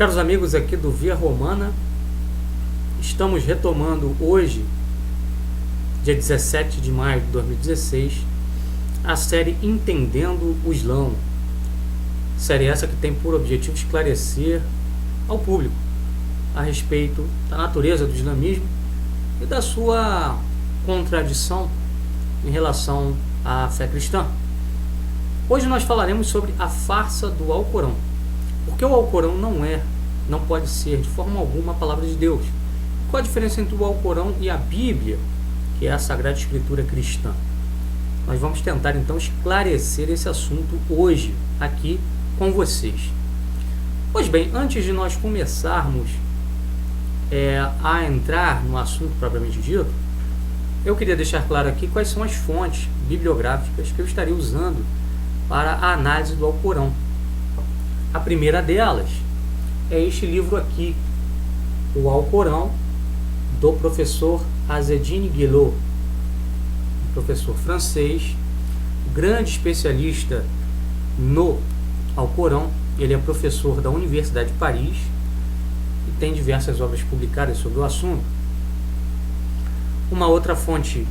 Caros amigos aqui do Via Romana, estamos retomando hoje, dia 17 de maio de 2016, a série Entendendo o Islã. Série essa que tem por objetivo esclarecer ao público a respeito da natureza do islamismo e da sua contradição em relação à fé cristã. Hoje nós falaremos sobre a farsa do Alcorão. Porque o Alcorão não pode ser de forma alguma a palavra de Deus. Qual a diferença entre o Alcorão e a Bíblia, que é a Sagrada Escritura cristã? Nós vamos tentar então esclarecer esse assunto hoje, aqui com vocês. Pois bem, antes de nós começarmos a entrar no assunto propriamente dito, eu queria deixar claro aqui quais são as fontes bibliográficas que eu estarei usando para a análise do Alcorão. A primeira delas é este livro aqui, o Alcorão, do professor Azzedine Guillot, um professor francês, grande especialista no Alcorão. Ele é professor da Universidade de Paris e tem diversas obras publicadas sobre o assunto. Uma outra fonte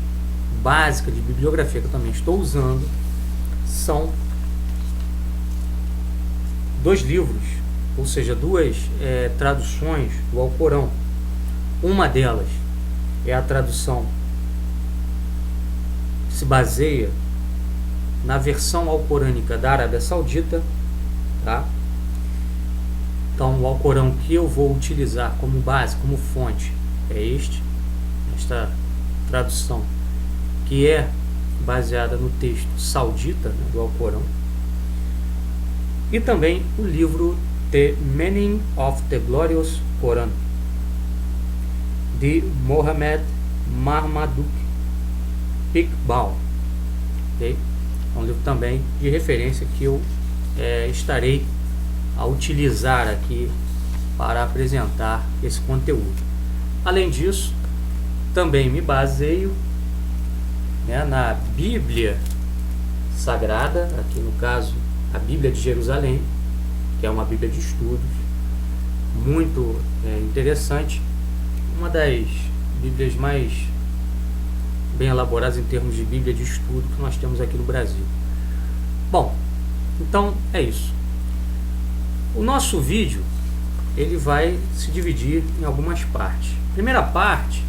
básica de bibliografia que eu também estou usando são dois livros, ou seja, duas traduções do Alcorão. Uma delas é a tradução que se baseia na versão alcorânica da Arábia Saudita, tá? Então, o Alcorão que eu vou utilizar como base, como fonte, é esta tradução, que é baseada no texto saudita, né, do Alcorão, e também o livro The Meaning of the Glorious Quran, de Mohammed Marmaduke Iqbal. Okay? É um livro também de referência que eu estarei a utilizar aqui para apresentar esse conteúdo. Além disso, também me baseio na Bíblia Sagrada, aqui no caso a Bíblia de Jerusalém, que é uma Bíblia de estudos, muito interessante, uma das Bíblias mais bem elaboradas em termos de Bíblia de estudo que nós temos aqui no Brasil. Bom, então é isso. O nosso vídeo ele vai se dividir em algumas partes. Primeira parte,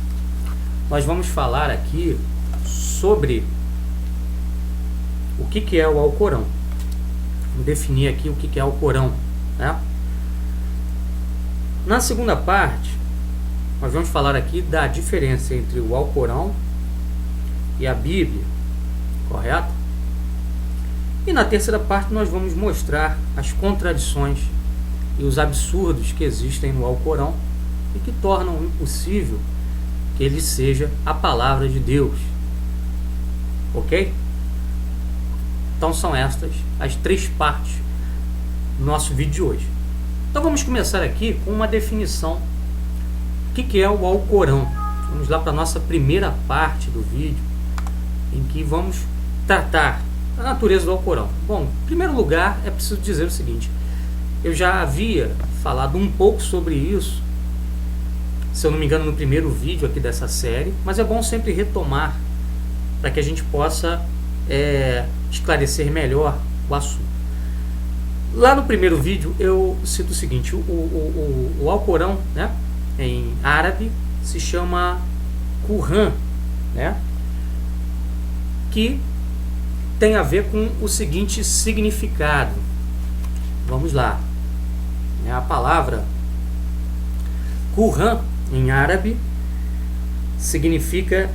nós vamos falar aqui sobre o que é o Alcorão. Vou definir aqui o que é o Alcorão, né? Na segunda parte, nós vamos falar aqui da diferença entre o Alcorão e a Bíblia, correto? E na terceira parte nós vamos mostrar as contradições e os absurdos que existem no Alcorão e que tornam impossível que ele seja a palavra de Deus. Ok? Então são estas as três partes do nosso vídeo de hoje. Então vamos começar aqui com uma definição. O que é o Alcorão? Vamos lá para a nossa primeira parte do vídeo, em que vamos tratar da natureza do Alcorão. Bom, em primeiro lugar é preciso dizer o seguinte: eu já havia falado um pouco sobre isso, se eu não me engano, no primeiro vídeo aqui dessa série, mas é bom sempre retomar para que a gente possa esclarecer melhor o assunto. Lá no primeiro vídeo eu cito o seguinte: o Alcorão, né, em árabe se chama Quran, né, que tem a ver com o seguinte significado. Vamos lá. A palavra Quran em árabe significa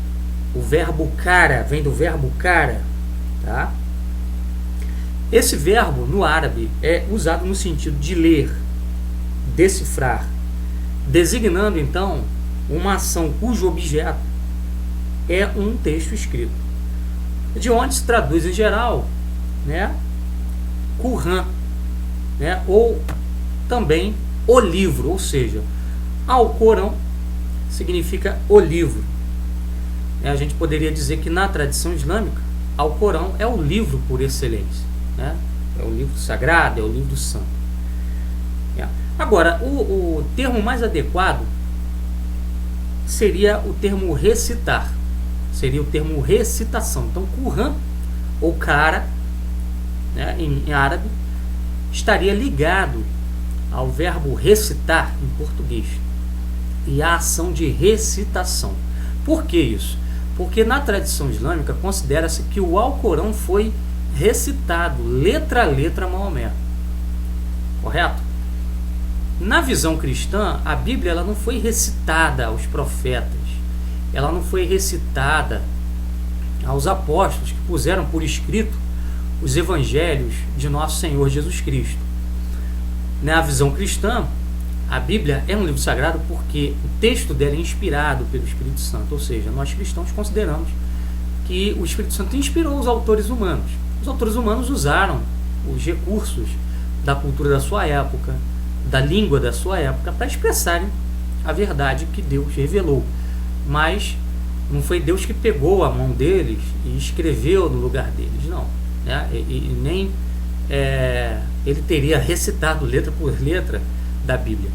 o verbo cara, vem do verbo cara, tá? Esse verbo no árabe é usado no sentido de ler, decifrar, designando então uma ação cujo objeto é um texto escrito, de onde se traduz em geral, né, Quran, né, ou também o livro, ou seja, Alcorão significa o livro. A gente poderia dizer que na tradição islâmica, Alcorão é o livro por excelência, né? É o livro sagrado, é o livro santo. Agora, o termo mais adequado seria o termo recitar, seria o termo recitação. Então, Quran ou Qara, né, em árabe, estaria ligado ao verbo recitar em português e à ação de recitação. Por que isso? Porque na tradição islâmica considera-se que o Alcorão foi recitado letra a letra a Maomé, correto? Na visão cristã, a Bíblia ela não foi recitada aos profetas, ela não foi recitada aos apóstolos que puseram por escrito os evangelhos de nosso Senhor Jesus Cristo. Na visão cristã, a Bíblia é um livro sagrado porque o texto dela é inspirado pelo Espírito Santo, ou seja, nós cristãos consideramos que o Espírito Santo inspirou os autores humanos. Os autores humanos usaram os recursos da cultura da sua época, da língua da sua época, para expressarem a verdade que Deus revelou. Mas não foi Deus que pegou a mão deles e escreveu no lugar deles, não. Né? E nem ele teria recitado letra por letra da Bíblia,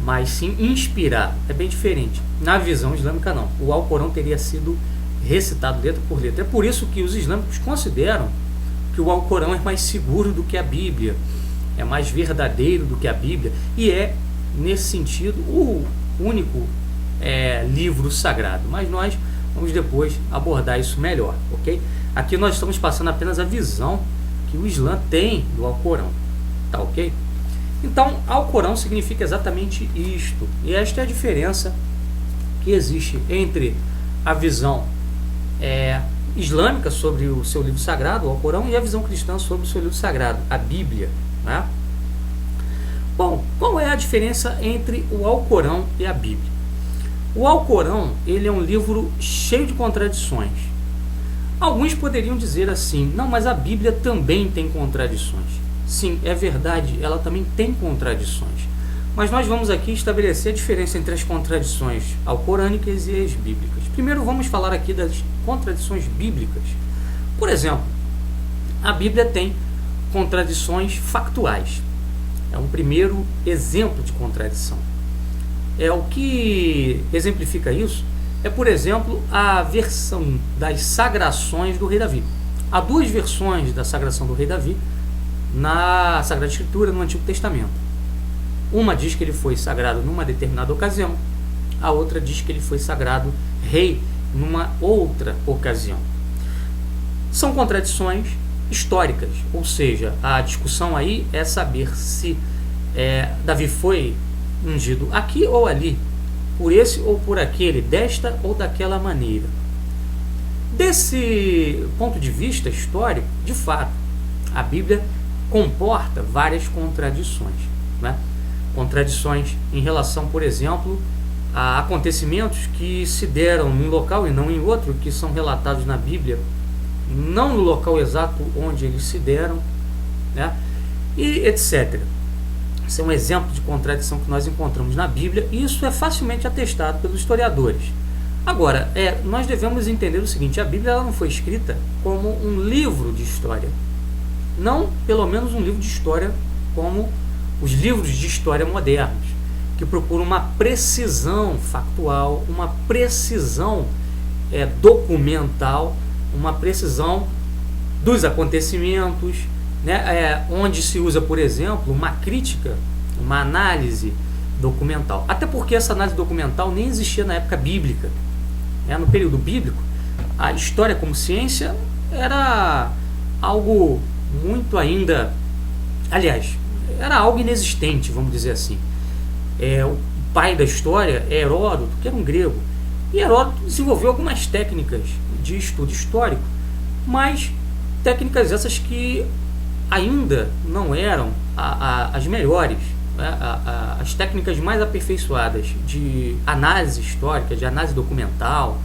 mas sim inspirado. É bem diferente. Na visão islâmica, não. O Alcorão teria sido recitado letra por letra. É por isso que os islâmicos consideram que o Alcorão é mais seguro do que a Bíblia, é mais verdadeiro do que a Bíblia, e é, nesse sentido, o único livro sagrado. Mas nós vamos depois abordar isso melhor, ok? Aqui nós estamos passando apenas a visão que o Islã tem do Alcorão, tá ok? Então, Alcorão significa exatamente isto, e esta é a diferença que existe entre a visão islâmica sobre o seu livro sagrado, o Alcorão, e a visão cristã sobre o seu livro sagrado, a Bíblia. Né? Bom, qual é a diferença entre o Alcorão e a Bíblia? O Alcorão ele é um livro cheio de contradições. Alguns poderiam dizer assim, não, mas a Bíblia também tem contradições. Sim, é verdade, ela também tem contradições. Mas nós vamos aqui estabelecer a diferença entre as contradições alcorânicas e as bíblicas. Primeiro vamos falar aqui das contradições bíblicas. Por exemplo, a Bíblia tem contradições factuais. É um primeiro exemplo de contradição. O que exemplifica isso é, por exemplo, a versão das sagrações do rei Davi. Há duas versões da sagração do rei Davi na Sagrada Escritura, no Antigo Testamento. Uma diz que ele foi sagrado numa determinada ocasião, a outra diz que ele foi sagrado rei numa outra ocasião. São contradições históricas, ou seja, a discussão aí é saber se Davi foi ungido aqui ou ali, por esse ou por aquele, desta ou daquela maneira. Desse ponto de vista histórico, de fato, a Bíblia comporta várias contradições, né? Contradições em relação, por exemplo, a acontecimentos que se deram num local e não em outro, que são relatados na Bíblia, não no local exato onde eles se deram, né? E etc. Esse é um exemplo de contradição que nós encontramos na Bíblia, e isso é facilmente atestado pelos historiadores. Agora, nós devemos entender o seguinte: a Bíblia ela não foi escrita como um livro de história, não pelo menos um livro de história como os livros de história modernos, que procuram uma precisão factual, uma precisão documental, uma precisão dos acontecimentos, né? Onde se usa, por exemplo, uma crítica, uma análise documental. Até porque essa análise documental nem existia na época bíblica. No período bíblico, a história como ciência era algo muito ainda... Aliás, era algo inexistente, vamos dizer assim. O pai da história é Heródoto, que era um grego. E Heródoto desenvolveu algumas técnicas de estudo histórico, mas técnicas essas que ainda não eram as melhores, né? As técnicas mais aperfeiçoadas de análise histórica, de análise documental,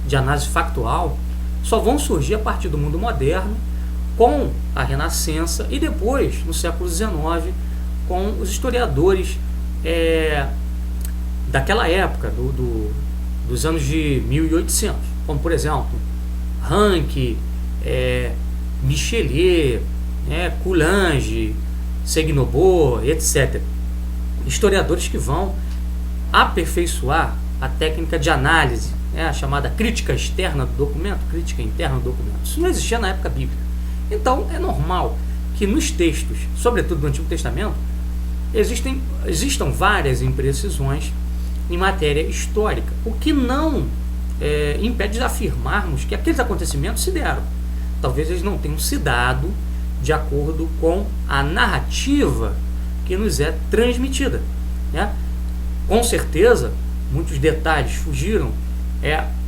de análise factual, só vão surgir a partir do mundo moderno, com a Renascença, e depois, no século XIX, com os historiadores daquela época, dos anos de 1800, como, por exemplo, Ranke, Michelet, Coulanges, Segnobor, etc. historiadores que vão aperfeiçoar a técnica de análise, a chamada crítica externa do documento, crítica interna do documento. Isso não existia na época bíblica. Então, é normal que nos textos, sobretudo do Antigo Testamento, existam várias imprecisões em matéria histórica, o que não impede de afirmarmos que aqueles acontecimentos se deram. Talvez eles não tenham se dado de acordo com a narrativa que nos é transmitida, né? Com certeza, muitos detalhes fugiram,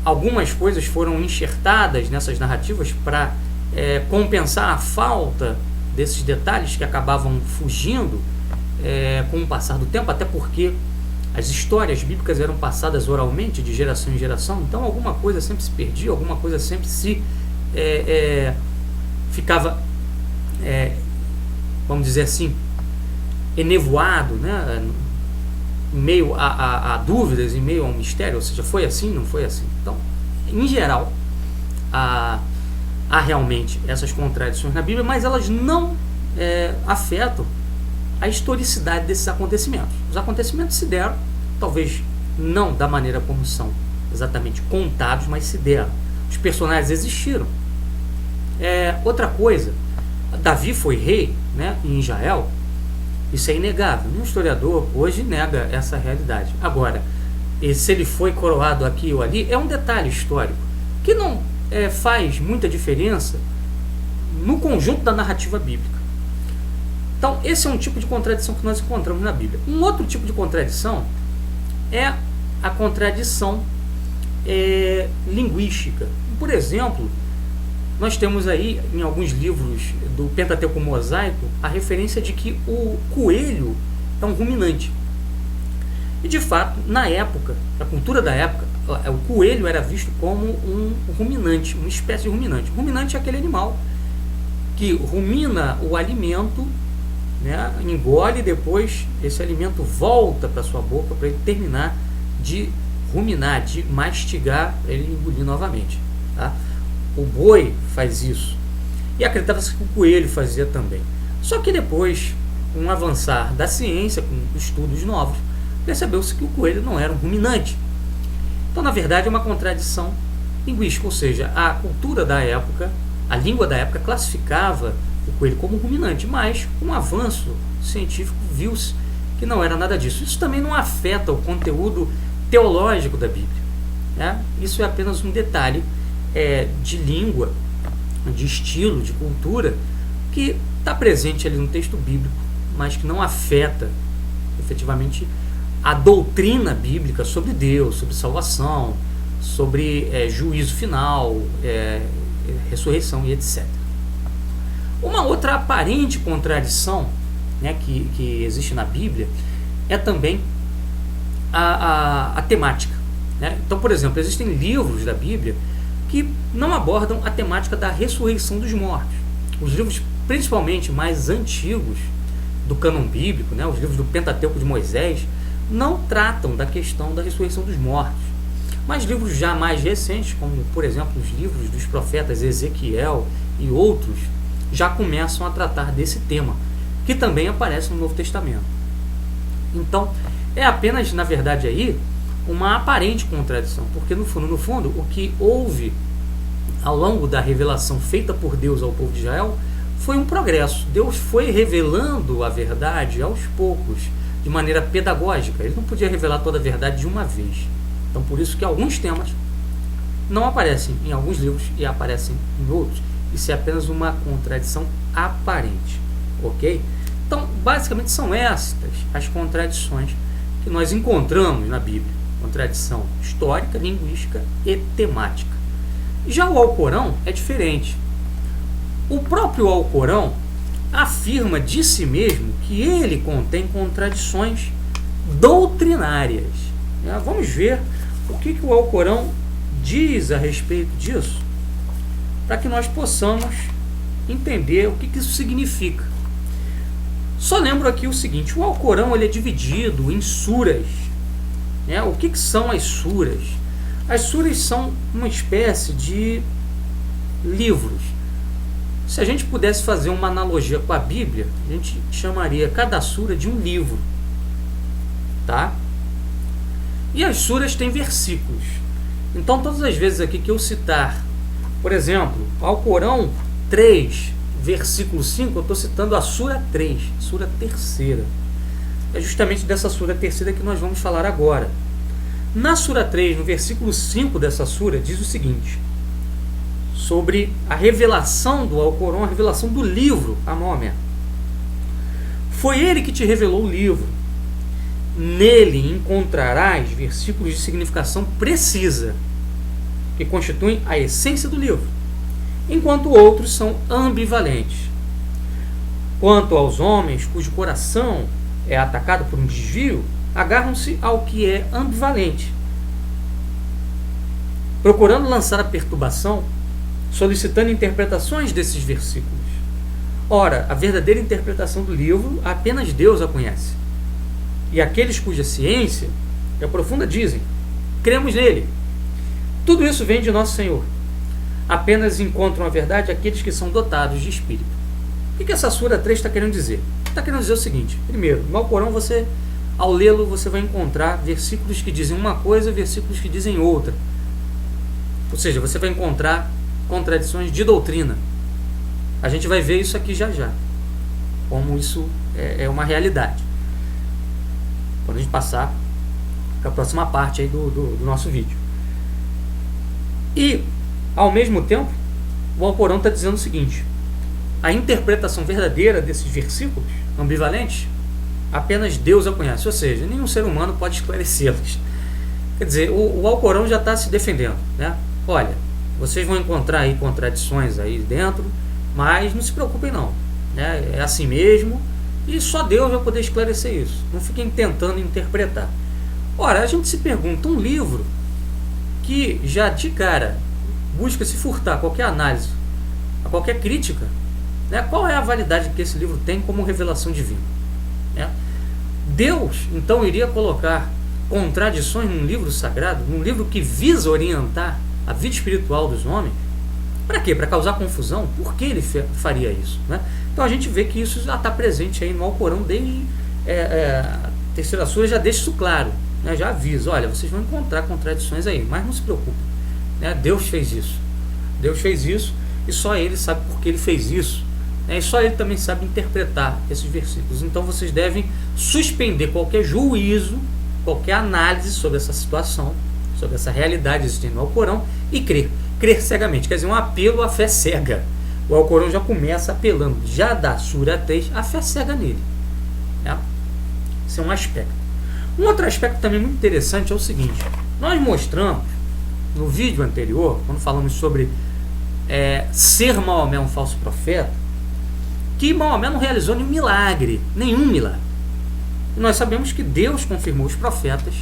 algumas coisas foram enxertadas nessas narrativas para compensar a falta desses detalhes que acabavam fugindo com o passar do tempo, até porque as histórias bíblicas eram passadas oralmente de geração em geração, então alguma coisa sempre se perdia, alguma coisa sempre se ficava, vamos dizer assim, enevoado, né? Em meio a dúvidas, em meio a um mistério, ou seja, foi assim, não foi assim. Então, em geral, há realmente essas contradições na Bíblia, mas elas não afetam a historicidade desses acontecimentos. Os acontecimentos se deram, talvez não da maneira como são exatamente contados, mas se deram. Os personagens existiram. Outra coisa, Davi foi rei, né, em Israel. Isso é inegável. Nenhum historiador hoje nega essa realidade. Agora, se ele foi coroado aqui ou ali, é um detalhe histórico que não faz muita diferença no conjunto da narrativa bíblica. Então, esse é um tipo de contradição que nós encontramos na Bíblia. Um outro tipo de contradição é a contradição linguística. Por exemplo, nós temos aí, em alguns livros do Pentateuco Mosaico, a referência de que o coelho é um ruminante. E, de fato, na época, na cultura da época, o coelho era visto como um ruminante, uma espécie de ruminante. O ruminante é aquele animal que rumina o alimento, né, engole, e depois esse alimento volta para sua boca para ele terminar de ruminar, de mastigar, para ele engolir novamente. Tá? O boi faz isso. E acreditava-se que o coelho fazia também. Só que depois, com o avançar da ciência, com estudos novos, percebeu-se que o coelho não era um ruminante. Então, na verdade, é uma contradição linguística, ou seja, a cultura da época, a língua da época classificava o coelho como ruminante, mas com o avanço científico viu-se que não era nada disso. Isso também não afeta o conteúdo teológico da Bíblia, né? Isso é apenas um detalhe de língua, de estilo, de cultura, que está presente ali no texto bíblico, mas que não afeta efetivamente a doutrina bíblica sobre Deus, sobre salvação, sobre juízo final, ressurreição e etc. Uma outra aparente contradição, né, que existe na Bíblia é também a temática, né? Então, por exemplo, existem livros da Bíblia que não abordam a temática da ressurreição dos mortos. Os livros, principalmente mais antigos do cânon bíblico, né, os livros do Pentateuco de Moisés, não tratam da questão da ressurreição dos mortos. Mas livros já mais recentes, como, por exemplo, os livros dos profetas Ezequiel e outros, já começam a tratar desse tema, que também aparece no Novo Testamento. Então, é apenas, na verdade, aí, uma aparente contradição, porque no fundo, o que houve ao longo da revelação feita por Deus ao povo de Israel foi um progresso. Deus foi revelando a verdade aos poucos, de maneira pedagógica. Ele não podia revelar toda a verdade de uma vez. Então, por isso que alguns temas não aparecem em alguns livros e aparecem em outros. Isso é apenas uma contradição aparente, ok? Então, basicamente são estas as contradições que nós encontramos na Bíblia. Contradição histórica, linguística e temática. Já o Alcorão é diferente. O próprio Alcorão afirma de si mesmo que ele contém contradições doutrinárias. Vamos ver o que o Alcorão diz a respeito disso, para que nós possamos entender o que isso significa. Só lembro aqui o seguinte: o Alcorão ele é dividido em suras. O que são as suras? As suras são uma espécie de livros. Se a gente pudesse fazer uma analogia com a Bíblia, a gente chamaria cada sura de um livro. tá? E as suras têm versículos. Então, todas as vezes aqui que eu citar, por exemplo, Alcorão 3, versículo 5, eu estou citando a sura 3, sura terceira. É justamente dessa sura terceira que nós vamos falar agora. Na sura 3, no versículo 5 dessa sura, diz o seguinte, sobre a revelação do Alcorão, a revelação do livro a Maomé. Foi ele que te revelou o livro. Nele encontrarás versículos de significação precisa, que constituem a essência do livro, enquanto outros são ambivalentes. Quanto aos homens cujo coração é atacado por um desvio, agarram-se ao que é ambivalente, procurando lançar a perturbação, solicitando interpretações desses versículos. Ora, a verdadeira interpretação do livro apenas Deus a conhece. E aqueles cuja ciência é profunda dizem, cremos nele. Tudo isso vem de nosso Senhor. Apenas encontram a verdade aqueles que são dotados de espírito. O que essa sura 3 está querendo dizer? Está querendo dizer o seguinte, primeiro, no Alcorão você, ao lê-lo, você vai encontrar versículos que dizem uma coisa, versículos que dizem outra. Ou seja, você vai encontrar contradições de doutrina. A gente vai ver isso aqui já já, como isso é uma realidade, quando a gente passar para a próxima parte aí do nosso vídeo. E, ao mesmo tempo, o Alcorão está dizendo o seguinte, a interpretação verdadeira desses versículos ambivalentes, apenas Deus a conhece, ou seja, nenhum ser humano pode esclarecê-los. Quer dizer, o Alcorão já está se defendendo, né? Olha, vocês vão encontrar aí contradições aí dentro, mas não se preocupem não, né? É assim mesmo, e só Deus vai poder esclarecer isso. Não fiquem tentando interpretar. Ora, a gente se pergunta, um livro que já de cara busca se furtar a qualquer análise, a qualquer crítica, né? Qual é a validade que esse livro tem como revelação divina, né? Deus, então, iria colocar contradições num livro sagrado, num livro que visa orientar a vida espiritual dos homens? Para quê? Para causar confusão? Por que ele faria isso, né? Então a gente vê que isso já está presente aí no Alcorão desde a terceira sura, já deixa isso claro, né? Já avisa, olha, vocês vão encontrar contradições aí, mas não se preocupe, né? Deus fez isso e só Ele sabe por que Ele fez isso, né? E só Ele também sabe interpretar esses versículos. Então vocês devem suspender qualquer juízo, qualquer análise sobre essa situação, sobre essa realidade existente no Alcorão e crer cegamente, quer dizer, um apelo à fé cega. O Alcorão já começa apelando, já da sura 3, a fé cega nele, né? Esse é um aspecto. Um outro aspecto também muito interessante é o seguinte, nós mostramos no vídeo anterior, quando falamos sobre ser Maomé um falso profeta, que Maomé não realizou nenhum milagre. E nós sabemos que Deus confirmou os profetas,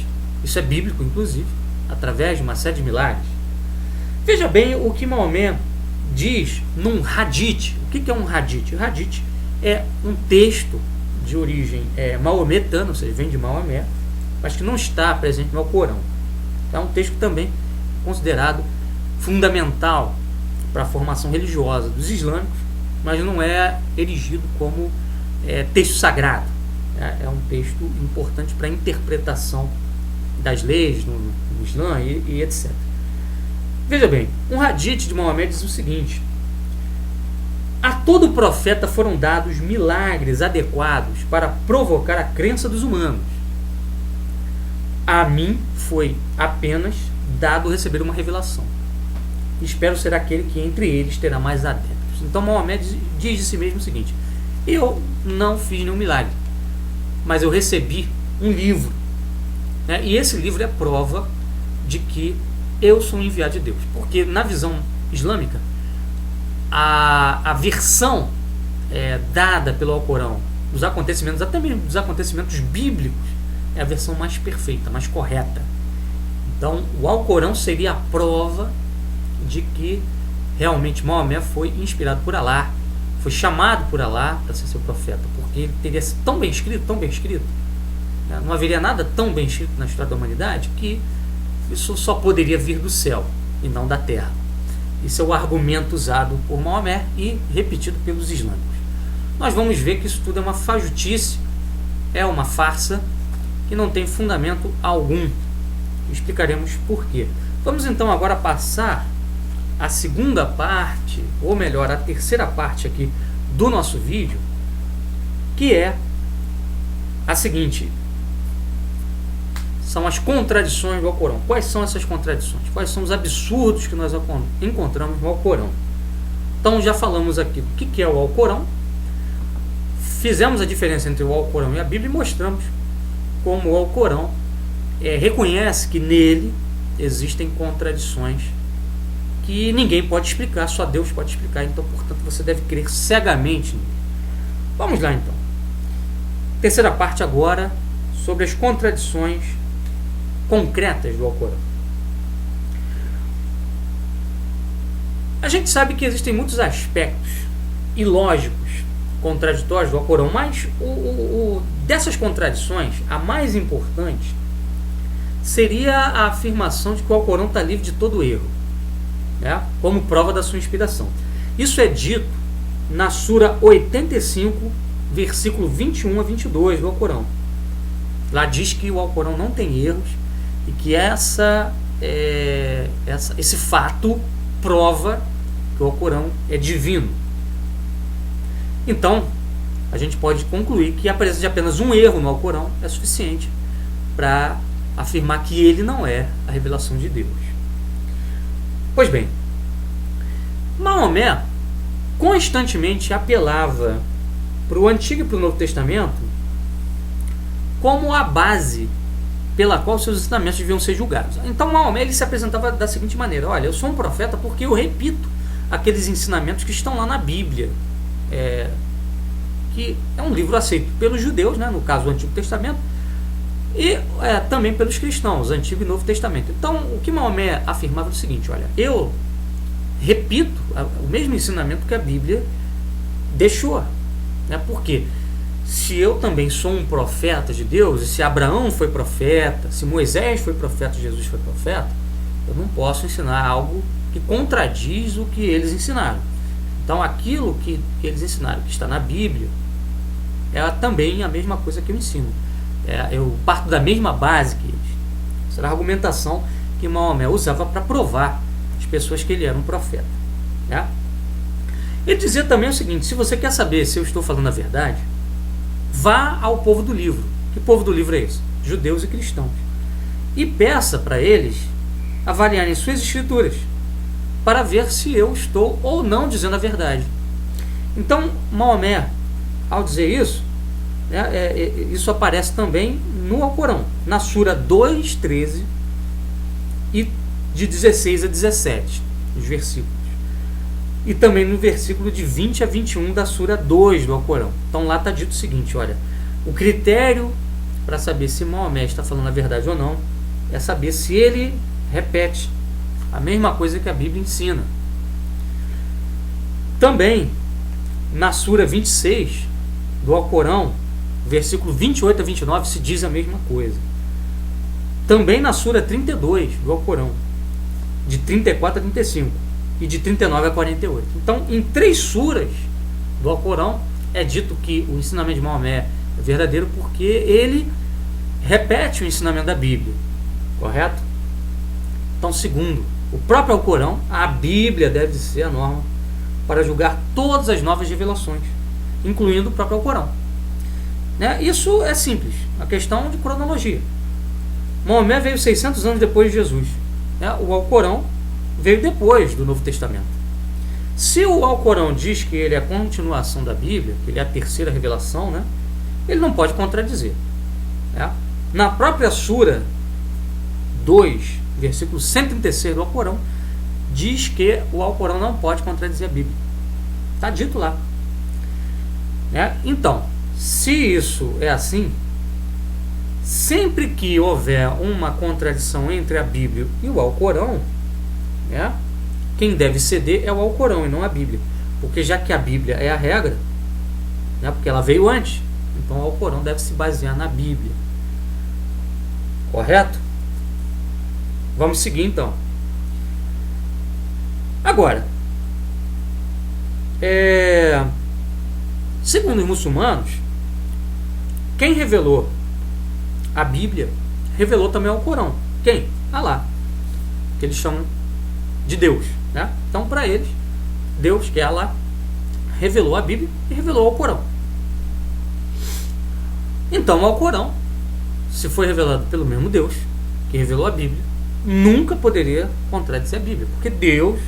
isso é bíblico inclusive, através de uma série de milagres. Veja bem o que Maomé diz num hadith. O que é um hadith? O hadith é um texto de origem maometana, ou seja, vem de Maomé, mas que não está presente no Alcorão. É um texto também considerado fundamental para a formação religiosa dos islâmicos, mas não é erigido como texto sagrado. É um texto importante para a interpretação das leis no Islã e etc. Veja bem, um hadith de Maomé diz o seguinte: a todo profeta foram dados milagres adequados para provocar a crença dos humanos. A mim foi apenas dado receber uma revelação. Espero ser aquele que entre eles terá mais adeptos. Então Maomé diz de si mesmo o seguinte: eu não fiz nenhum milagre, mas eu recebi um livro, né? E esse livro é prova de que eu sou um enviado de Deus. Porque na visão islâmica, a versão dada pelo Alcorão dos acontecimentos, até mesmo dos acontecimentos bíblicos, é a versão mais perfeita, mais correta. Então o Alcorão seria a prova de que realmente Maomé foi inspirado por Alá, foi chamado por Alá para ser seu profeta, porque ele teria sido tão bem escrito, não haveria nada tão bem escrito na história da humanidade, que isso só poderia vir do céu e não da terra. Isso é o argumento usado por Maomé e repetido pelos islâmicos. Nós vamos ver que isso tudo é uma fajutice, é uma farsa, e não tem fundamento algum. Explicaremos por quê. Vamos então agora passar a segunda parte, ou melhor, a terceira parte aqui do nosso vídeo, que é a seguinte: são as contradições do Alcorão. Quais são essas contradições? Quais são os absurdos que nós encontramos no Alcorão? Então já falamos aqui do que é o Alcorão, fizemos a diferença entre o Alcorão e a Bíblia e mostramos como o Alcorão reconhece que nele existem contradições que ninguém pode explicar, só Deus pode explicar, então portanto você deve crer cegamente nele. Vamos lá então. Terceira parte agora, sobre as contradições concretas do Alcorão. A gente sabe que existem muitos aspectos ilógicos, contraditórios do Alcorão, mas dessas contradições, a mais importante seria a afirmação de que o Alcorão está livre de todo erro, né, como prova da sua inspiração. Isso é dito na Sura 85, versículo 21 a 22 do Alcorão. Lá diz que o Alcorão não tem erros e que esse fato prova que o Alcorão é divino. Então, a gente pode concluir que a presença de apenas um erro no Alcorão é suficiente para afirmar que ele não é a revelação de Deus. Pois bem, Maomé constantemente apelava para o Antigo e para o Novo Testamento como a base pela qual seus ensinamentos deviam ser julgados. Então Maomé ele se apresentava da seguinte maneira: olha, eu sou um profeta porque eu repito aqueles ensinamentos que estão lá na Bíblia, que é um livro aceito pelos judeus, né, no caso o Antigo Testamento, e também pelos cristãos, Antigo e Novo Testamento. Então o que Maomé afirmava é o seguinte: olha, eu repito o mesmo ensinamento que a Bíblia deixou, né? Porque se eu também sou um profeta de Deus, e se Abraão foi profeta, se Moisés foi profeta, Jesus foi profeta, eu não posso ensinar algo que contradiz o que eles ensinaram. Então aquilo que eles ensinaram, que está na Bíblia, é também a mesma coisa que eu ensino. Eu parto da mesma base que eles. Essa era a argumentação que Maomé usava para provar às pessoas que ele era um profeta, né? Ele dizia também o seguinte: se você quer saber se eu estou falando a verdade, vá ao povo do livro. Que povo do livro é esse? Judeus e cristãos. E peça para eles avaliarem suas escrituras para ver se eu estou ou não dizendo a verdade. Então Maomé, ao dizer isso, isso aparece também no Alcorão, na Sura 2:13 e de 16 a 17, os versículos. E também no versículo de 20 a 21 da Sura 2 do Alcorão. Então lá está dito o seguinte: olha, o critério para saber se Maomé está falando a verdade ou não é saber se ele repete a mesma coisa que a Bíblia ensina. Também na Sura 26 do Alcorão, versículo 28 a 29, se diz a mesma coisa. Também na Sura 32 do Alcorão, de 34 a 35 e de 39 a 48. Então, em 3 suras do Alcorão é dito que o ensinamento de Maomé é verdadeiro porque ele repete o ensinamento da Bíblia, correto? Então, segundo o próprio Alcorão, a Bíblia deve ser a norma para julgar todas as novas revelações, incluindo o próprio Alcorão, né? Isso é simples, a questão de cronologia. Maomé veio 600 anos depois de Jesus, né? O Alcorão veio depois do Novo Testamento. Se o Alcorão diz que ele é a continuação da Bíblia, que ele é a terceira revelação, né? Ele não pode contradizer, né? Na própria Sura 2, versículo 136 do Alcorão, diz que o Alcorão não pode contradizer a Bíblia. Está dito lá, né? Então, se isso é assim, sempre que houver uma contradição entre a Bíblia e o Alcorão, né, quem deve ceder é o Alcorão e não a Bíblia, porque já que a Bíblia é a regra, né, porque ela veio antes, então o Alcorão deve se basear na Bíblia, correto? Vamos seguir então. Agora, segundo os muçulmanos, quem revelou a Bíblia revelou também ao Corão. Quem? Alá, que eles chamam de Deus, né? Então, para eles, Deus, que é Alá, revelou a Bíblia e revelou ao Corão. Então, ao Corão, se foi revelado pelo mesmo Deus que revelou a Bíblia, nunca poderia contradizer a Bíblia, porque Deus,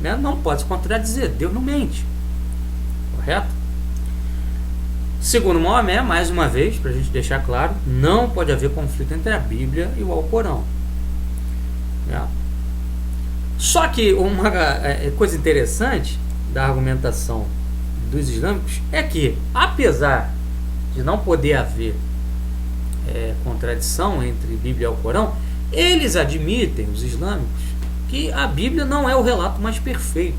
né, não pode se contradizer, Deus não mente, correto? Segundo Maomé, mais uma vez, para a gente deixar claro, não pode haver conflito entre a Bíblia e o Alcorão, né? Só que uma coisa interessante da argumentação dos islâmicos é que, apesar de não poder haver contradição entre Bíblia e Alcorão, eles admitem, os islâmicos, que a Bíblia não é o relato mais perfeito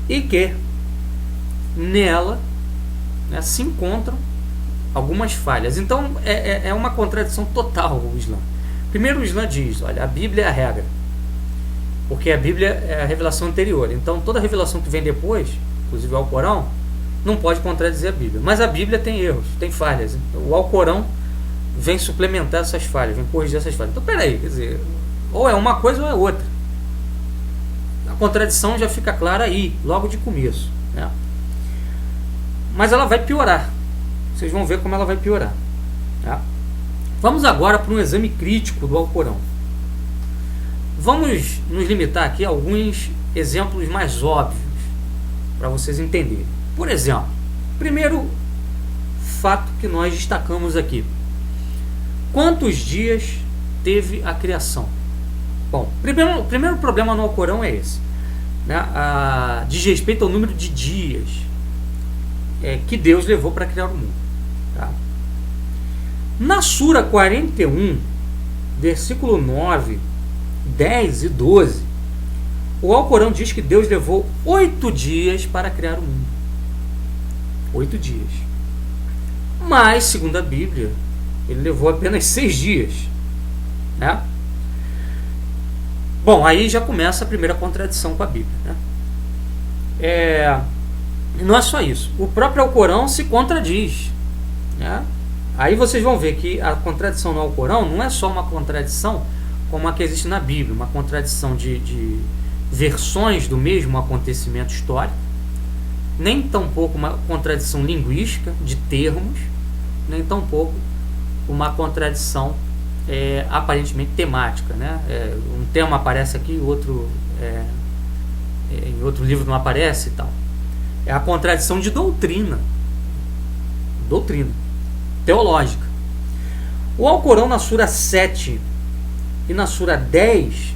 e que nela, né, se encontram algumas falhas. Então é uma contradição total o Islã. Primeiro, o Islã diz: olha, a Bíblia é a regra, porque a Bíblia é a revelação anterior. Então toda revelação que vem depois, inclusive o Alcorão, não pode contradizer a Bíblia. Mas a Bíblia tem erros, tem falhas. O Alcorão vem suplementar essas falhas, vem corrigir essas falhas. Então peraí, quer dizer, ou é uma coisa ou é outra. A contradição já fica clara aí, logo de começo, né? Mas ela vai piorar. Vocês vão ver como ela vai piorar, tá? Vamos agora para um exame crítico do Alcorão. Vamos nos limitar aqui a alguns exemplos mais óbvios para vocês entenderem. Por exemplo, primeiro fato que nós destacamos aqui: quantos dias teve a criação? Bom, o primeiro problema no Alcorão é esse, né? Diz respeito ao número de dias que Deus levou para criar o mundo, tá? Na Sura 41, versículo 9, 10 e 12, o Alcorão diz que Deus levou 8 dias para criar o mundo. 8 dias. Mas, segundo a Bíblia, ele levou apenas 6 dias, né? Bom, aí já começa a primeira contradição com a Bíblia, né? Não é só isso. O próprio Alcorão se contradiz, né? Aí vocês vão ver que a contradição no Alcorão não é só uma contradição como a que existe na Bíblia, uma contradição de versões do mesmo acontecimento histórico, nem tampouco uma contradição linguística de termos, nem tampouco uma contradição aparentemente temática, né? Um tema aparece aqui, outro em outro livro não aparece e tal. É a contradição de doutrina teológica. O Alcorão, na Sura 7 e na Sura 10,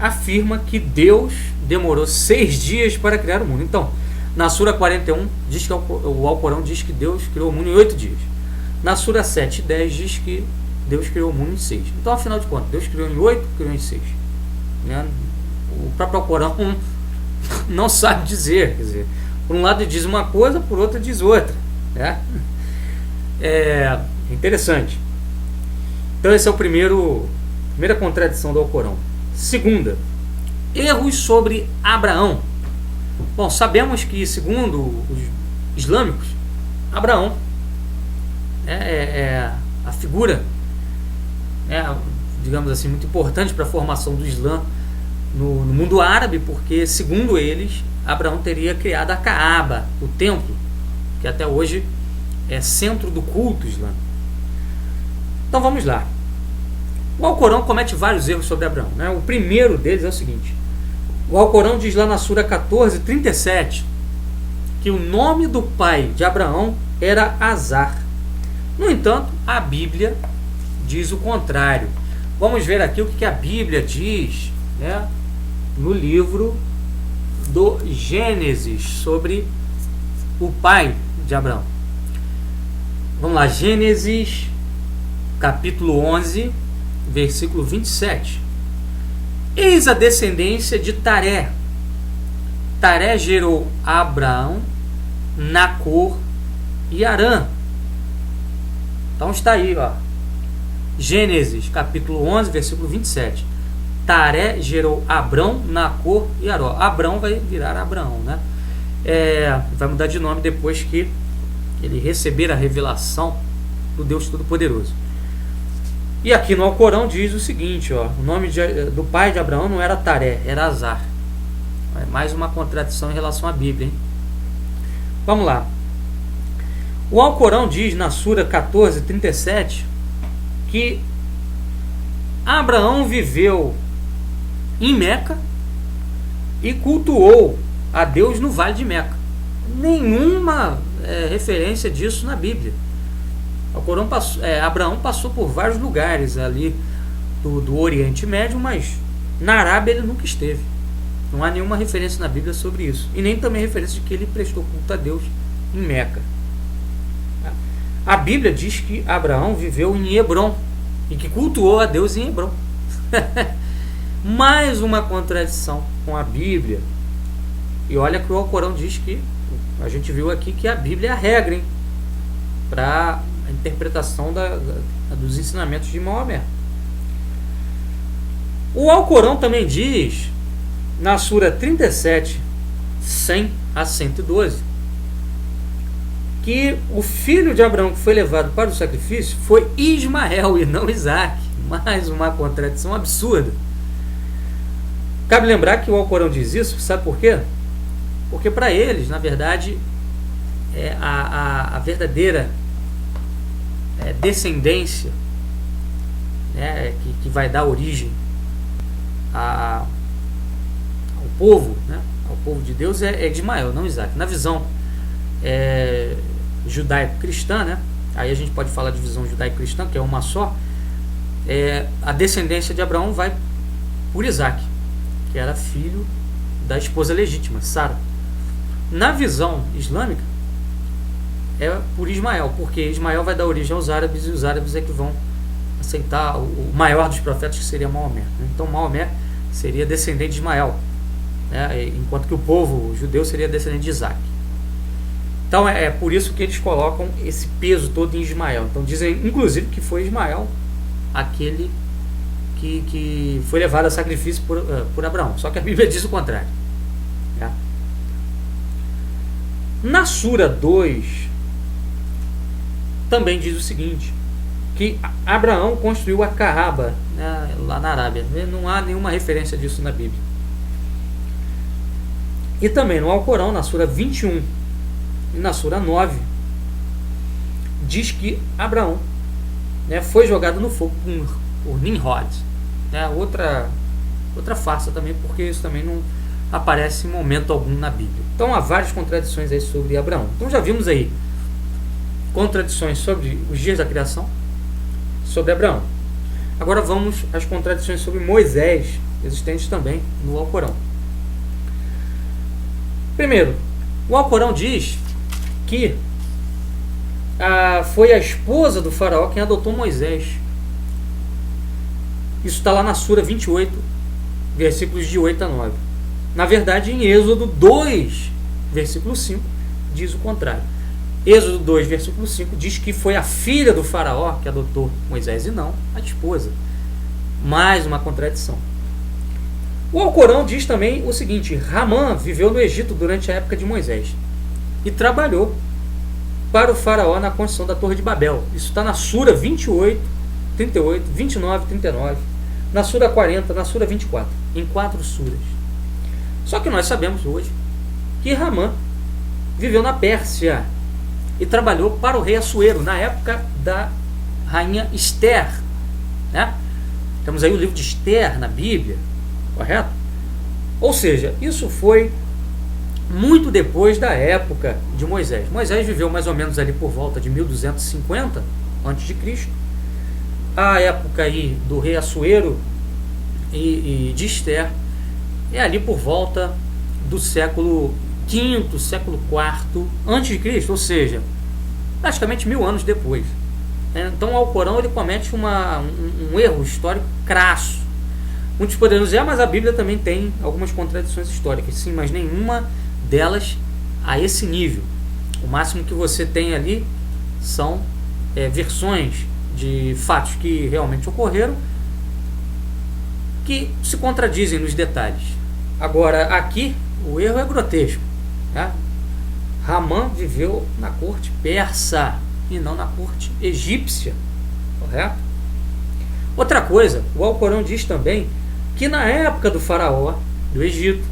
afirma que Deus demorou 6 dias para criar o mundo. Então, na Sura 41, diz que o Alcorão diz que Deus criou o mundo em 8 dias. Na Sura 7 e 10 diz que Deus criou o mundo em 6. Então, afinal de contas, Deus criou em 8, criou em 6. Né? O próprio Alcorão não sabe dizer. Quer dizer, por um lado diz uma coisa, por outro diz outra, né? É interessante. Então, esse é o primeira contradição do Alcorão. Segunda, erros sobre Abraão. Bom, sabemos que, segundo os islâmicos, Abraão é a figura, digamos assim, muito importante para a formação do Islã no mundo árabe, porque, segundo eles, Abraão teria criado a Kaaba, o templo, que até hoje é centro do culto islâmico. Então vamos lá. O Alcorão comete vários erros sobre Abraão, né? O primeiro deles é o seguinte: o Alcorão diz lá na Sura 14, 37, que o nome do pai de Abraão era Azar. No entanto, a Bíblia diz o contrário. Vamos ver aqui o que a Bíblia diz, né, no livro do Gênesis sobre o pai de Abraão. Vamos lá, Gênesis capítulo 11, versículo 27. Eis a descendência de Taré. Taré gerou Abraão, Nacor e Harã. Então está aí, ó. Gênesis capítulo 11, versículo 27. Taré gerou Abrão, Nacor e Harã. Abrão vai virar Abraão, né? Vai mudar de nome depois que ele receber a revelação do Deus Todo-Poderoso. E aqui no Alcorão diz o seguinte, ó, o nome do pai de Abraão não era Taré, era Azar. É mais uma contradição em relação à Bíblia, hein? Vamos lá. O Alcorão diz na Sura 14:37 que Abraão viveu em Meca e cultuou a Deus no Vale de Meca. Nenhuma referência disso na Bíblia. Abraão passou por vários lugares ali do Oriente Médio, mas na Arábia ele nunca esteve. Não há nenhuma referência na Bíblia sobre isso. E nem também referência de que ele prestou culto a Deus em Meca. A Bíblia diz que Abraão viveu em Hebrom e que cultuou a Deus em Hebrom. Mais uma contradição com a Bíblia. E olha que o Alcorão diz que, a gente viu aqui que a Bíblia é a regra, hein, para a interpretação dos ensinamentos de Maomé. O Alcorão também diz, na Sura 37, 100 a 112, que o filho de Abraão que foi levado para o sacrifício foi Ismael e não Isaac. Mais uma contradição absurda. Cabe lembrar que o Alcorão diz isso, sabe por quê? Porque para eles, na verdade, a verdadeira descendência, né, que vai dar origem ao povo, né, ao povo de Deus é de Ismael, não Isaac. Na visão judaico-cristã, né, aí a gente pode falar de visão judaico-cristã, que é uma só, a descendência de Abraão vai por Isaac, que era filho da esposa legítima, Sara. Na visão islâmica, é por Ismael, porque Ismael vai dar origem aos árabes, e os árabes é que vão aceitar o maior dos profetas, que seria Maomé. Então Maomé seria descendente de Ismael, né, enquanto que o povo judeu seria descendente de Isaac. Então é por isso que eles colocam esse peso todo em Ismael. Então dizem, inclusive, que foi Ismael aquele que foi levado a sacrifício por Abraão. Só que a Bíblia diz o contrário. Tá? Na Sura 2, também diz o seguinte, que Abraão construiu a Kaaba, né, lá na Arábia. Não há nenhuma referência disso na Bíblia. E também no Alcorão, na Sura 21 e na Sura 9, diz que Abraão, né, foi jogado no fogo por Nimrod. Outra farsa também, porque isso também não aparece em momento algum na Bíblia. Então há várias contradições aí sobre Abraão. Então já vimos aí contradições sobre os dias da criação, sobre Abraão. Agora vamos às contradições sobre Moisés, existentes também no Alcorão. Primeiro, o Alcorão diz que foi a esposa do faraó quem adotou Moisés. Isso está lá na Sura 28, versículos de 8 a 9. Na verdade, em Êxodo 2, versículo 5, diz o contrário. Êxodo 2, versículo 5, diz que foi a filha do faraó que adotou Moisés e não a esposa. Mais uma contradição. O Alcorão diz também o seguinte: Ramã viveu no Egito durante a época de Moisés e trabalhou para o faraó na construção da Torre de Babel. Isso está na Sura 28, 38, 29 e 39, na Sura 40, na Sura 24, em 4 suras. Só que nós sabemos hoje que Ramã viveu na Pérsia e trabalhou para o rei Assuero, na época da rainha Esther, né? Temos aí o livro de Esther na Bíblia, correto? Ou seja, isso foi muito depois da época de Moisés. Moisés viveu mais ou menos ali por volta de 1250 a.C. A época aí do rei Assuero e de Esther é ali por volta do século V, século IV a.C., ou seja, praticamente 1000 anos depois. Então o Alcorão ele comete um erro histórico crasso. Muitos poderiam dizer, mas a Bíblia também tem algumas contradições históricas. Sim, mas nenhuma delas a esse nível. O máximo que você tem ali são versões de fatos que realmente ocorreram, que se contradizem nos detalhes. Agora, aqui, o erro é grotesco. Né? Ramã viveu na corte persa. e não na corte egípcia, correto? Outra coisa, o Alcorão diz também que na época do faraó do Egito,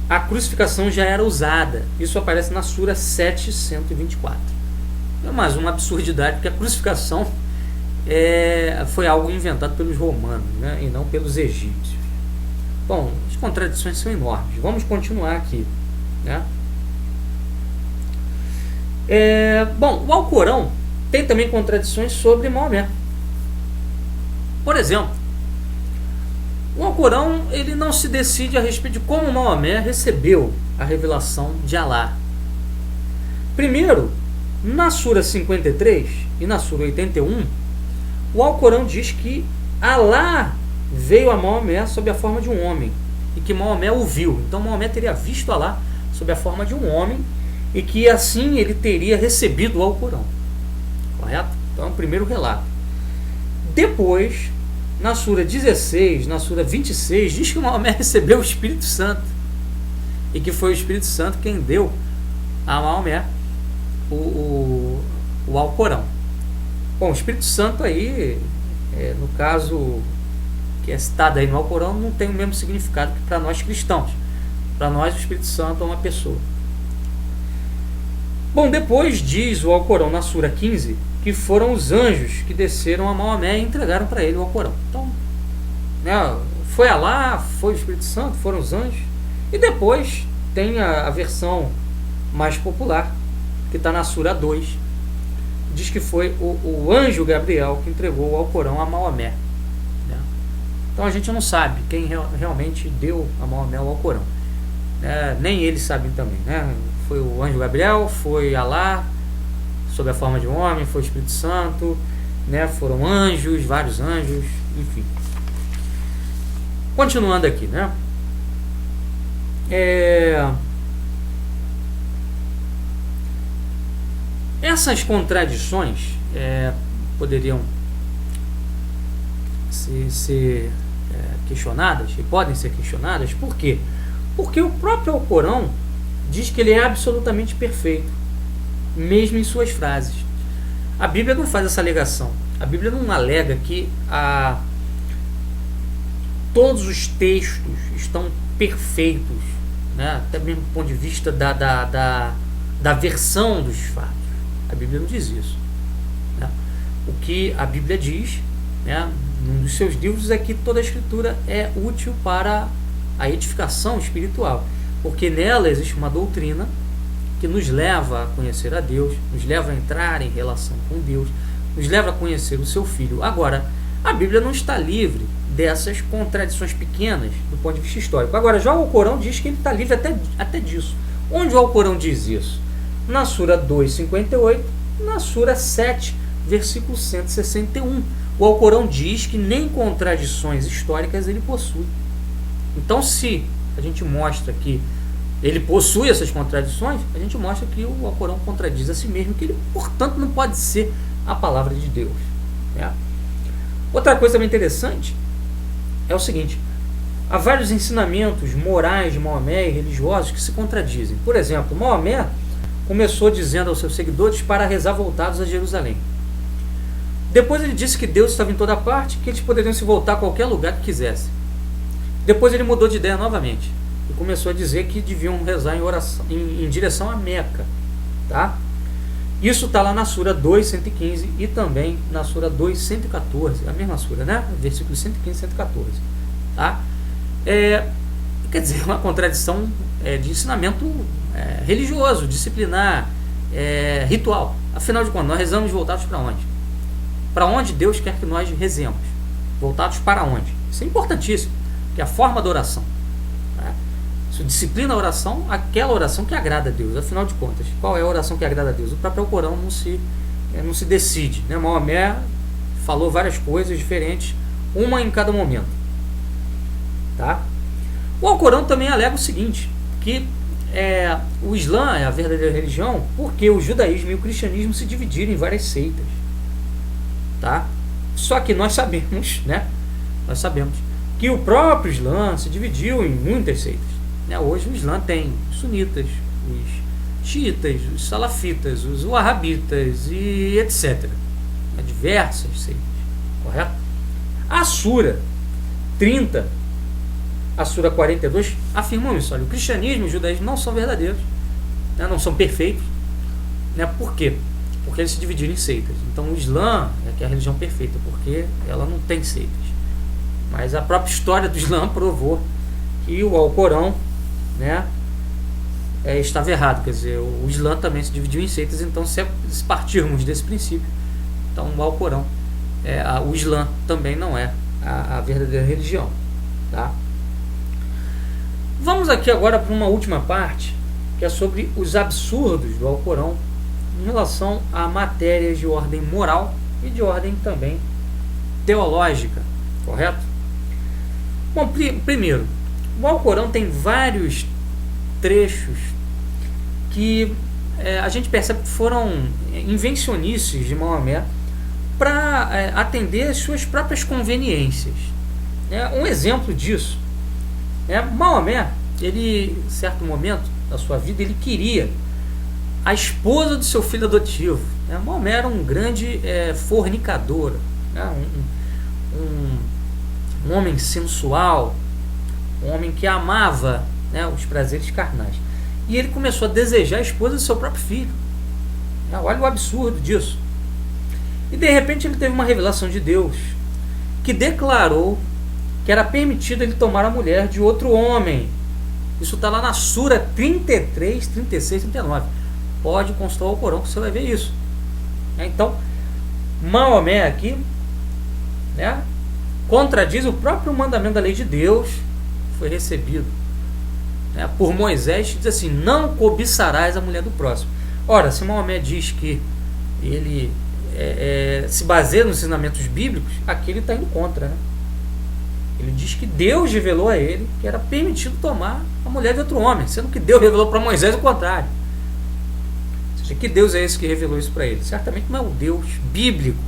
a crucificação já era usada. Isso aparece na Sura 724. É mais uma absurdidade, porque a crucificação foi algo inventado pelos romanos, né, e não pelos egípcios. Bom, as contradições são enormes. Vamos continuar aqui, né? Bom, o Alcorão tem também contradições sobre Maomé. Por exemplo, o Alcorão ele não se decide a respeito de como Maomé recebeu a revelação de Alá. Primeiro, na Sura 53 e na Sura 81, o Alcorão diz que Alá veio a Maomé sob a forma de um homem e que Maomé o viu. Então Maomé teria visto Alá sob a forma de um homem e que assim ele teria recebido o Alcorão. Correto? Então é o primeiro relato. Depois, na Sura 16, na Sura 26, diz que Maomé recebeu o Espírito Santo e que foi o Espírito Santo quem deu a Maomé o Alcorão. Bom, o Espírito Santo aí, no caso que é citado aí no Alcorão, não tem o mesmo significado que para nós cristãos. Para nós, o Espírito Santo é uma pessoa. Bom, depois diz o Alcorão na Sura 15 que foram os anjos que desceram a Maomé e entregaram para ele o Alcorão. Então, né, foi Alá, foi o Espírito Santo, foram os anjos. E depois tem a versão mais popular, que está na Sura 2, diz que foi o anjo Gabriel que entregou o Alcorão a Maomé. Né? Então a gente não sabe quem realmente deu a Maomé o Alcorão. Nem eles sabem também. Né? Foi o anjo Gabriel, foi Alá, sob a forma de um homem, foi o Espírito Santo, né? Foram anjos, vários anjos, enfim. Continuando aqui, né? Essas contradições poderiam ser questionadas, e podem ser questionadas, por quê? Porque o próprio Alcorão diz que ele é absolutamente perfeito, mesmo em suas frases. A Bíblia não faz essa alegação. A Bíblia não alega que todos os textos estão perfeitos, né? Até mesmo do ponto de vista da versão dos fatos. A Bíblia não diz isso. Né? O que a Bíblia diz, né, num dos seus livros, é que toda a Escritura é útil para a edificação espiritual, porque nela existe uma doutrina que nos leva a conhecer a Deus, nos leva a entrar em relação com Deus, nos leva a conhecer o seu Filho. Agora, a Bíblia não está livre dessas contradições pequenas do ponto de vista histórico. Agora, já o Alcorão diz que ele está livre até disso. Onde o Alcorão diz isso? Na Sura 2:58, na Sura 7, versículo 161. O Alcorão diz que nem contradições históricas ele possui. Então, se a gente mostra que ele possui essas contradições, a gente mostra que o Alcorão contradiz a si mesmo, que ele, portanto, não pode ser a palavra de Deus. Né? Outra coisa também interessante é o seguinte: há vários ensinamentos morais de Maomé e religiosos que se contradizem. Por exemplo, Maomé começou dizendo aos seus seguidores para rezar voltados a Jerusalém. Depois ele disse que Deus estava em toda parte, que eles poderiam se voltar a qualquer lugar que quisessem. Depois ele mudou de ideia novamente e começou a dizer que deviam rezar em oração, em direção a Meca. Tá? Isso está lá na Sura 2:115 e também na Sura 2:114, a mesma Sura, né? Versículos 115 e 114. Tá? Quer dizer, uma contradição de ensinamento religioso, disciplinar, ritual. Afinal de contas, nós rezamos voltados para onde? Para onde Deus quer que nós rezemos? Voltados para onde? Isso é importantíssimo, que é a forma da oração. Tá? Isso disciplina a oração, aquela oração que agrada a Deus. Afinal de contas, qual é a oração que agrada a Deus? O próprio Alcorão não se decide. Né? Maomé falou várias coisas diferentes, uma em cada momento. Tá? O Alcorão também alega o seguinte, que o Islã é a verdadeira religião porque o judaísmo e o cristianismo se dividiram em várias seitas. Tá? Só que nós sabemos, né? Nós sabemos que o próprio Islã se dividiu em muitas seitas. Né? Hoje o Islã tem os sunitas, os xiitas, os salafitas, os wahhabitas e etc. Diversas seitas, correto? A Sura 30, a Sura 42 afirmam isso. Olha, o cristianismo e o judaísmo não são verdadeiros, né, não são perfeitos. Né, por quê? Porque eles se dividiram em seitas. Então o Islã é que é a religião perfeita, porque ela não tem seitas. Mas a própria história do Islã provou que o Alcorão, né, estava errado. Quer dizer, o Islã também se dividiu em seitas. Então, se partirmos desse princípio, então o Alcorão, o Islã também não é a verdadeira religião. Tá? Vamos aqui agora para uma última parte, que é sobre os absurdos do Alcorão em relação a matérias de ordem moral e de ordem também teológica, correto? Bom, primeiro, o Alcorão tem vários trechos que a gente percebe que foram invencionices de Maomé para atender às suas próprias conveniências. Um exemplo disso, Maomé, ele, em certo momento da sua vida, ele queria a esposa do seu filho adotivo. Maomé era um grande fornicador, um homem sensual, um homem que amava os prazeres carnais. E ele começou a desejar a esposa do seu próprio filho. Olha o absurdo disso. E de repente ele teve uma revelação de Deus que declarou que era permitido ele tomar a mulher de outro homem. Isso está lá na Sura 33, 36, 39. Pode consultar o Alcorão que você vai ver isso. Então, Maomé aqui contradiz o próprio mandamento da lei de Deus que foi recebido por Moisés, que diz assim: não cobiçarás a mulher do próximo. Ora, se Maomé diz que ele se baseia nos ensinamentos bíblicos, aqui ele está indo contra. Ele diz que Deus revelou a ele que era permitido tomar a mulher de outro homem, sendo que Deus revelou para Moisés o contrário. Ou seja, que Deus é esse que revelou isso para ele? Certamente não é o Deus bíblico.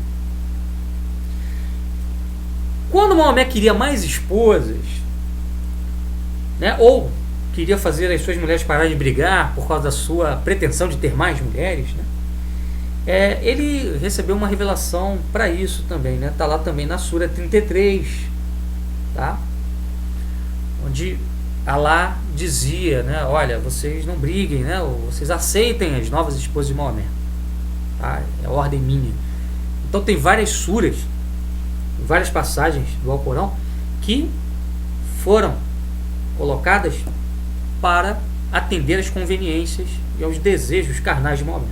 Quando Maomé queria mais esposas, ou queria fazer as suas mulheres pararem de brigar por causa da sua pretensão de ter mais mulheres, ele recebeu uma revelação para isso também. Está lá também na Sura 33, tá? Onde Alá dizia, olha, vocês não briguem, vocês aceitem as novas esposas de Maomé, tá? É ordem minha. Então tem várias suras, várias passagens do Alcorão que foram colocadas para atender às conveniências e aos desejos carnais de Maomé.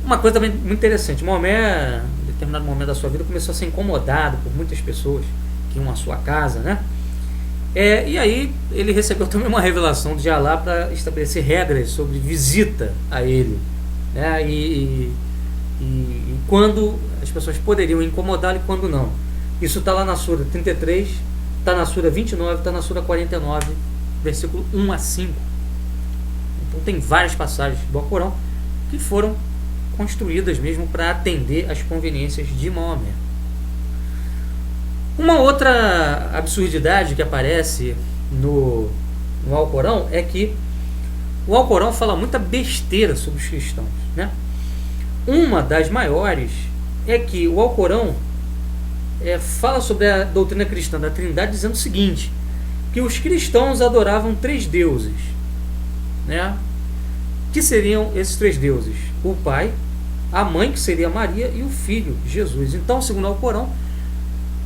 Uma coisa também muito interessante: Maomé, em determinado momento da sua vida, começou a ser incomodado por muitas pessoas que iam à sua casa, e aí ele recebeu também uma revelação de Alá para estabelecer regras sobre visita a ele, e quando as pessoas poderiam incomodá-lo e quando não. Isso está lá na Sura 33, está na Sura 29, está na Sura 49, versículo 1 a 5. Então tem várias passagens do Alcorão que foram construídas mesmo para atender às conveniências de Maomé. Uma outra absurdidade que aparece no Alcorão é que o Alcorão fala muita besteira sobre os cristãos. Uma das maiores é que o Alcorão fala sobre a doutrina cristã da Trindade, dizendo o seguinte: que os cristãos adoravam 3 deuses. Que seriam esses 3 deuses? O Pai, a Mãe, que seria Maria, e o Filho, Jesus. Então, segundo o Alcorão,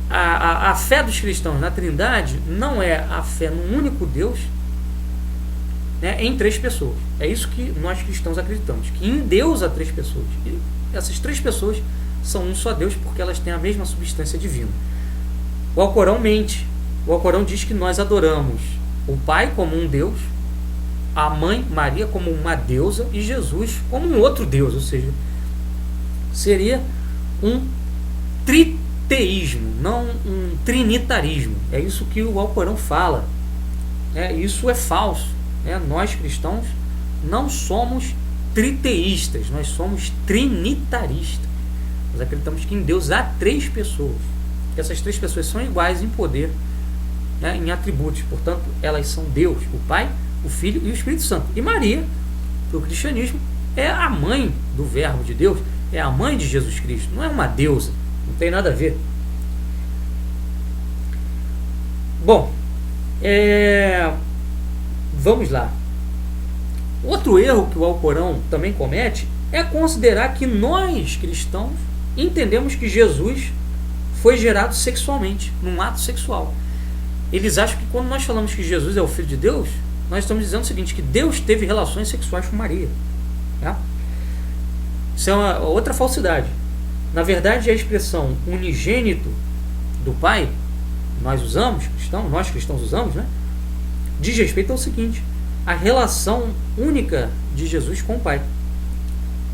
a fé dos cristãos na Trindade não é a fé num único Deus, em 3 pessoas. É isso que nós cristãos acreditamos, que em Deus há 3 pessoas. E essas 3 pessoas são um só Deus, porque elas têm a mesma substância divina. O Alcorão mente. O Alcorão diz que nós adoramos o Pai como um Deus, a Mãe, Maria, como uma deusa, e Jesus como um outro Deus. Ou seja, seria um triteísmo, não um trinitarismo. É isso que o Alcorão fala. Isso é falso. Nós cristãos não somos triteístas, nós somos trinitaristas. Nós acreditamos que em Deus há 3 pessoas, que essas 3 pessoas são iguais em poder, em atributos. Portanto, elas são Deus, o Pai, o Filho e o Espírito Santo. E Maria, do cristianismo, é a mãe do Verbo de Deus, é a mãe de Jesus Cristo, não é uma deusa, não tem nada a ver. Bom, vamos lá. Outro erro que o Alcorão também comete é considerar que nós, cristãos, entendemos que Jesus foi gerado sexualmente, num ato sexual. Eles acham que quando nós falamos que Jesus é o Filho de Deus, nós estamos dizendo o seguinte, que Deus teve relações sexuais com Maria. Tá? Isso é uma outra falsidade. Na verdade, a expressão unigênito do Pai, nós cristãos usamos, né? Diz respeito ao seguinte, a relação única de Jesus com o Pai.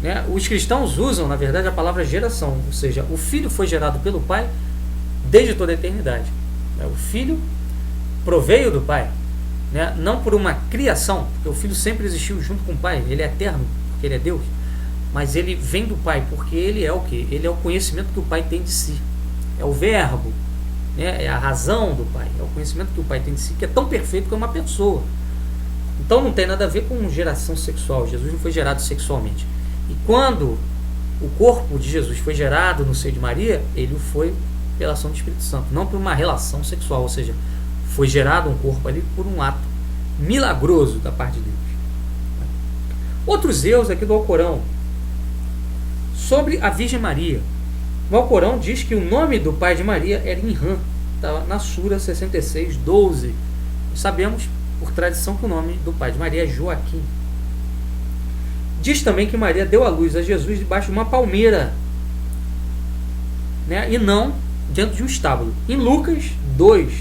Né? Os cristãos usam, na verdade, a palavra geração, ou seja, o Filho foi gerado pelo Pai desde toda a eternidade. O Filho proveio do Pai, né? Não por uma criação, porque o Filho sempre existiu junto com o Pai, ele é eterno, porque ele é Deus, mas ele vem do Pai, porque ele é o quê? Ele é o conhecimento que o Pai tem de si, é o verbo, né? É a razão do Pai, é o conhecimento que o Pai tem de si, que é tão perfeito como uma pessoa. Então não tem nada a ver com geração sexual, Jesus não foi gerado sexualmente. E quando o corpo de Jesus foi gerado no seio de Maria, ele foi pela ação do Espírito Santo, não por uma relação sexual, ou seja, foi gerado um corpo ali por um ato milagroso da parte de Deus. Outros erros aqui do Alcorão sobre a Virgem Maria. O Alcorão diz que o nome do pai de Maria era Imran, estava na Sura 66, 12. Sabemos por tradição que o nome do pai de Maria é Joaquim. Diz também que Maria deu à luz a Jesus debaixo de uma palmeira, né, e não dentro de um estábulo. Em Lucas 2,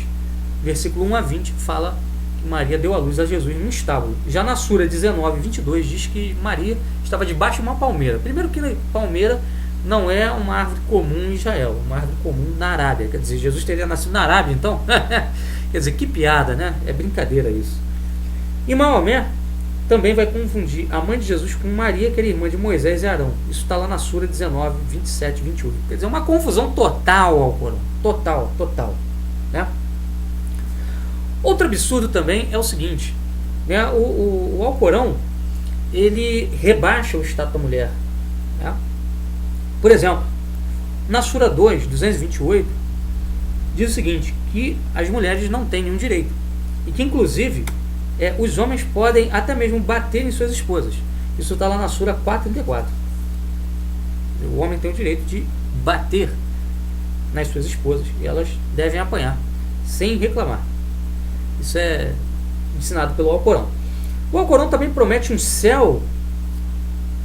versículo 1 a 20, fala que Maria deu à luz a Jesus num estábulo. Já na Sura 19, 22, diz que Maria estava debaixo de uma palmeira. Primeiro que palmeira não é uma árvore comum em Israel, uma árvore comum na Arábia. Quer dizer, Jesus teria nascido na Arábia, então? Quer dizer, que piada, né? É brincadeira isso. E Maomé também vai confundir a mãe de Jesus com Maria, que era irmã de Moisés e Arão. Isso está lá na Sura 19, 27 e 28. Quer dizer, uma confusão total ao Corão. Total. Né? Outro absurdo também é o seguinte, né? O Alcorão, ele rebaixa o status da mulher. Né? Por exemplo, na Sura 2, 228, diz o seguinte, que as mulheres não têm nenhum direito. E que, inclusive, os homens podem até mesmo bater em suas esposas. Isso está lá na Sura 4:34. O homem tem o direito de bater nas suas esposas e elas devem apanhar, sem reclamar. Isso é ensinado pelo Alcorão. O Alcorão também promete um céu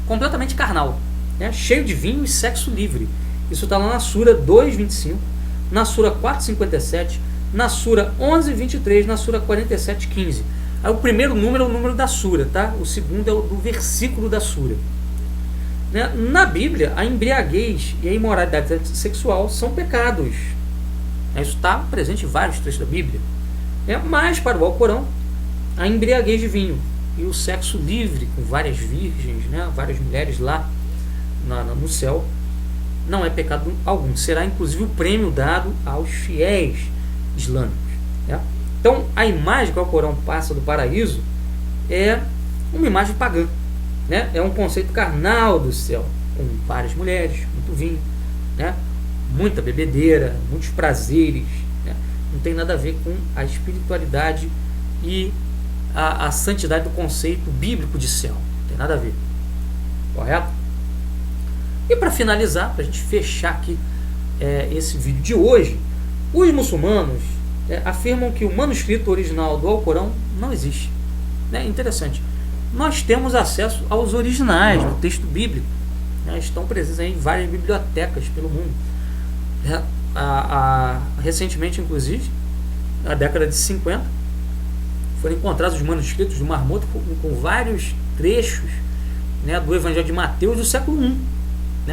completamente carnal, né? Cheio de vinho e sexo livre. Isso está lá na Sura 2:25, na Sura 4:57, na Sura 11:23, na Sura 47:15. Aí o primeiro número é o número da Sura, tá? O segundo é o do versículo da Sura. Né? Na Bíblia, a embriaguez e a imoralidade sexual são pecados. Isso está presente em vários trechos da Bíblia. Mas para o Alcorão, a embriaguez de vinho e o sexo livre com várias virgens, né? Várias mulheres lá no céu, não é pecado algum. Será inclusive o prêmio dado aos fiéis islâmicos. Né? Então, a imagem que o Alcorão passa do paraíso é uma imagem pagã. Né? É um conceito carnal do céu, com várias mulheres, muito vinho, né? Muita bebedeira, muitos prazeres. Né? Não tem nada a ver com a espiritualidade e a santidade do conceito bíblico de céu. Não tem nada a ver. Correto? E para finalizar, para a gente fechar aqui esse vídeo de hoje, os muçulmanos afirmam que o manuscrito original do Alcorão não existe. Interessante. Nós temos acesso aos originais do texto bíblico. Estão presentes em várias bibliotecas pelo mundo. Recentemente, inclusive, na década de 50, foram encontrados os manuscritos do Mar Morto com vários trechos, né, do Evangelho de Mateus do século I.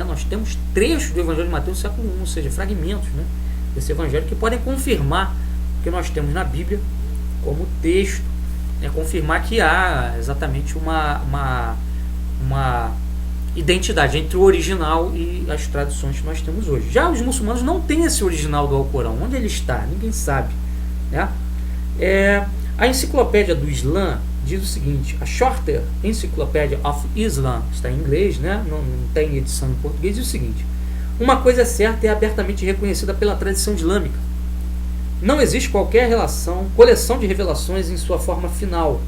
Nós temos trechos do Evangelho de Mateus do século I, ou seja, fragmentos, né, desse Evangelho que podem confirmar o que nós temos na Bíblia como texto, confirmar que há exatamente uma identidade entre o original e as tradições que nós temos hoje. Já os muçulmanos não têm esse original do Alcorão. Onde ele está? Ninguém sabe. Né? A enciclopédia do Islã, diz o seguinte: a Shorter Encyclopedia of Islam, está em inglês, né? Não tem edição em português, diz o seguinte: uma coisa é certa e abertamente reconhecida pela tradição islâmica. Não existe qualquer coleção de revelações em sua forma final,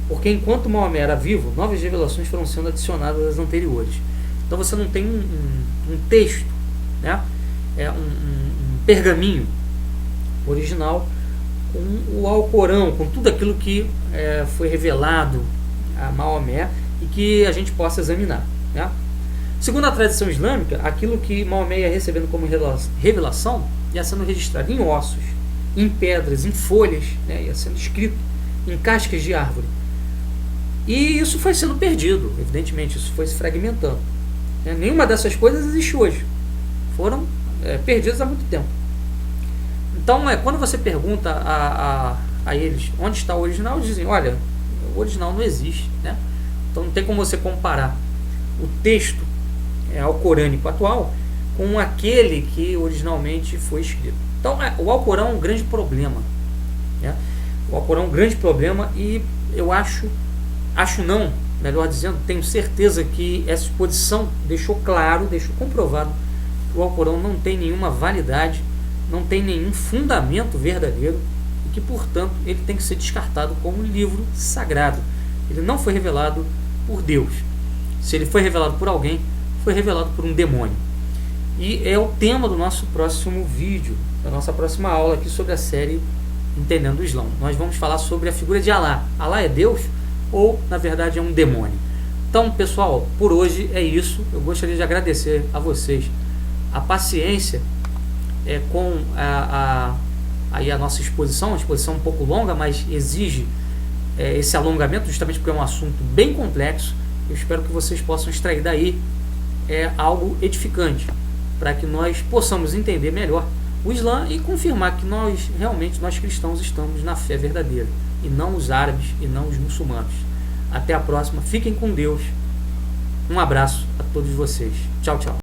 porque enquanto Maomé era vivo, novas revelações foram sendo adicionadas às anteriores. Então você não tem um texto, né? Um pergaminho original com o Alcorão, com tudo aquilo que foi revelado a Maomé e que a gente possa examinar, né? Segundo a tradição islâmica, aquilo que Maomé ia recebendo como revelação ia sendo registrado em ossos, em pedras, em folhas, né? Ia sendo escrito em cascas de árvore. E isso foi sendo perdido, evidentemente, isso foi se fragmentando, né? Nenhuma dessas coisas existe hoje. Foram perdidas há muito tempo. Então, quando você pergunta a eles onde está o original, eles dizem: olha, o original não existe, né? Então não tem como você comparar o texto alcorânico atual com aquele que originalmente foi escrito. Então o Alcorão é um grande problema, né? O Alcorão é um grande problema, e eu acho não, melhor dizendo, tenho certeza que essa exposição deixou comprovado que o Alcorão não tem nenhuma validade, não tem nenhum fundamento verdadeiro, e que, portanto, ele tem que ser descartado como um livro sagrado. Ele não foi revelado por Deus. Se ele foi revelado por alguém, foi revelado por um demônio. E é o tema do nosso próximo vídeo, da nossa próxima aula aqui sobre a série Entendendo o Islã. Nós vamos falar sobre a figura de Alá. Alá é Deus ou, na verdade, é um demônio? Então, pessoal, por hoje é isso. Eu gostaria de agradecer a vocês a paciência com aí a nossa exposição, uma exposição um pouco longa, mas exige esse alongamento, justamente porque é um assunto bem complexo. Eu espero que vocês possam extrair daí algo edificante, para que nós possamos entender melhor o Islã e confirmar que nós cristãos estamos na fé verdadeira, e não os árabes e não os muçulmanos. Até a próxima, fiquem com Deus. Um abraço a todos vocês. Tchau, tchau.